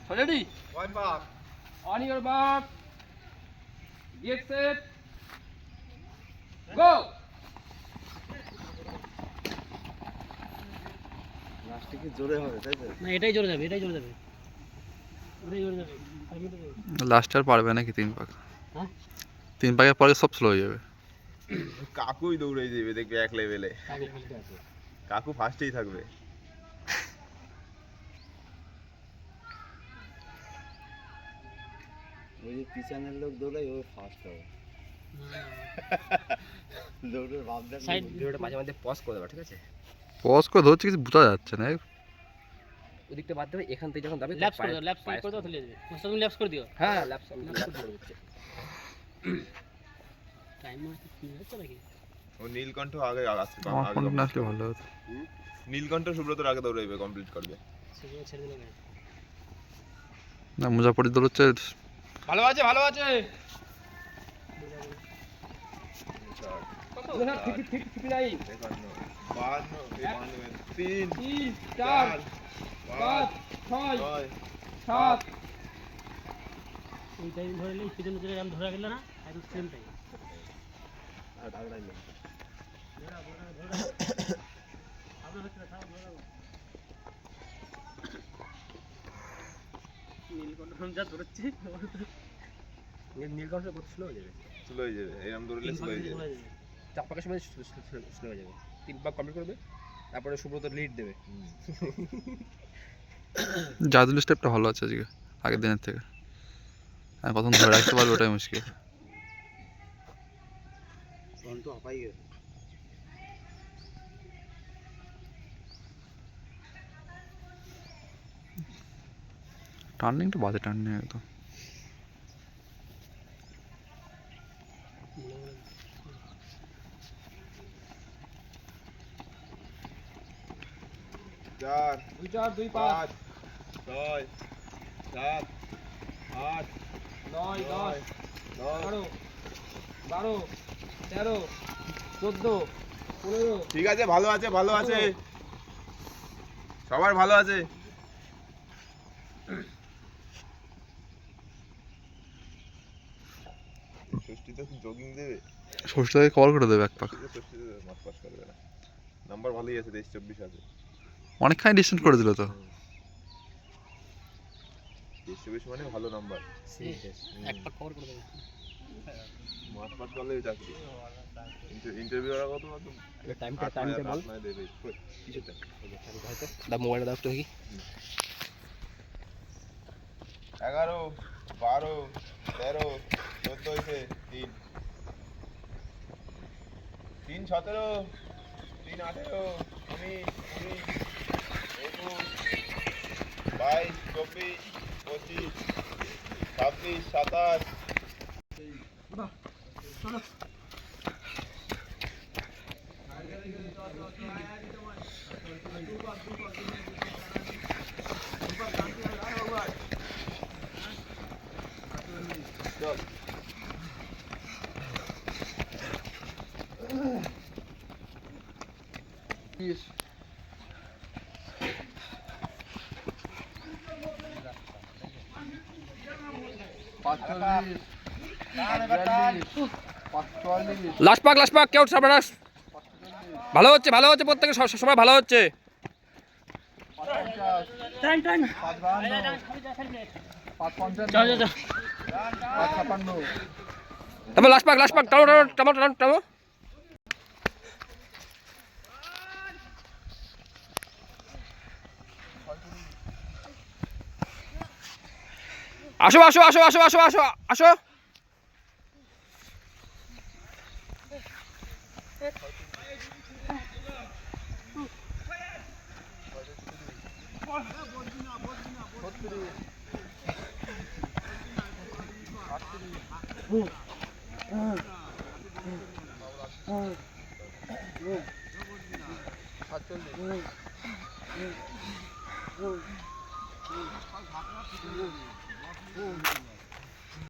Ready? One mark. On your mark. Get set. Go. লাস্টে কি জোরে হবে তাই তো? না এটাই জোরে যাবে, এটাই জোরে যাবে, এটাই জোরে যাবে। লাস্ট আর পারবে নাকি 3 পাক? হ্যাঁ 3 পাকের পরে সব স্লো হয়ে যাবে। কাকুই দৌড়ে যাবে দেখবে এক লেভেলে। কাকু ফার্স্টেই থাকবে। ওই যে পিছনের লোক দৌড়ায় ও ফার্স্ট হবে। দৌড়ের ভাবনা সাইড ভিডিওটা মাঝে মাঝে পজ করে দেবা, ঠিক আছে? পজ করে ধরছে কিছু বোঝা যাচ্ছে না। ওদিকটা বাদ দেবে, এখান থেকে যখন যাবে ল্যাপস করে দাও, ল্যাপস করে দাও, চলে যাবে। তুমি ল্যাপস করে দিও। হ্যাঁ ল্যাপস করে দিচ্ছে। টাইম হচ্ছে কি হচ্ছে নাকি? ও নীলকণ্ঠ আগে আসছে। আমার ফোন না আসলে ভালো হতো। নীলকণ্ঠ সুব্রতর আগে দৌড়াইবে, কমপ্লিট করবে। সেগুলো ছেড়ে দিলে না। না মুজাফরি দৌড়চ্ছে। ভালো আছে, ভালো আছে। ঠিক নাই। 3 3 4 5 6 7 এই টাইম ধরে নিই, পিছনে চলে আমি ধরে গেল না, একদম সেম টাইম। নীলকণ্ঠ যা ধরছি নীলকণ্ঠ কত স্লো হয়ে যাবে। স্লো হয়ে যাবে, এরকম দৌড়লে স্লো হয়ে যাবে। 4 পাকের সময় স্লো হয়ে যাবে। 3 পাক কমপ্লিট করবে, তারপরে সুব্রত লিড দেবে। জাদুল স্টেপটা ভালো আছে আজকে আগের দিনের থেকে। আর কতক্ষণ ধরে রাখতে পারবে ওটাই মুশকিল। ফোন তো হাঁপাই গেছে। টার্নিংটা বাজে টার্নিং একদম। চার 2 4 2 পাঁচ 5 ছয় সাত আট 9 10 দশ 12 13 14 15 ঠিক আছে, ভালো আছে, ভালো আছে, সবার ভালো আছে। ষষ্ঠী তো জগিং দেবে, ষষ্ঠীকে কল করে দেবে এক পাক। ষষ্ঠী মাস পাস করবে না। নাম্বার ভালোই আছে, 23-24 আছে। অনেকখানি ডিস্টেন্স করে দিল তো। 23-24 মানে ভালো নাম্বার। এক পাক কভার করে দেবে। মাস পাস করলে চাকরি। ইন্টারভিউ ওরা কত কত টাইমটা বল। নয় দেবে কিছুটা। দা মোবাইলটা দাও একটু দেখি। 11 12 13 14 হয়েছে 3 3 17 3 18 19 20 21 22 24 25 26 27 চল। লাস্ট পাক কেউ সাবধান। ভালো হচ্ছে প্রত্যেকে সময় ভালো হচ্ছে। টাইম টাইম যাও যাও যাও। তারপর লাস্ট পাক টানো। আসো।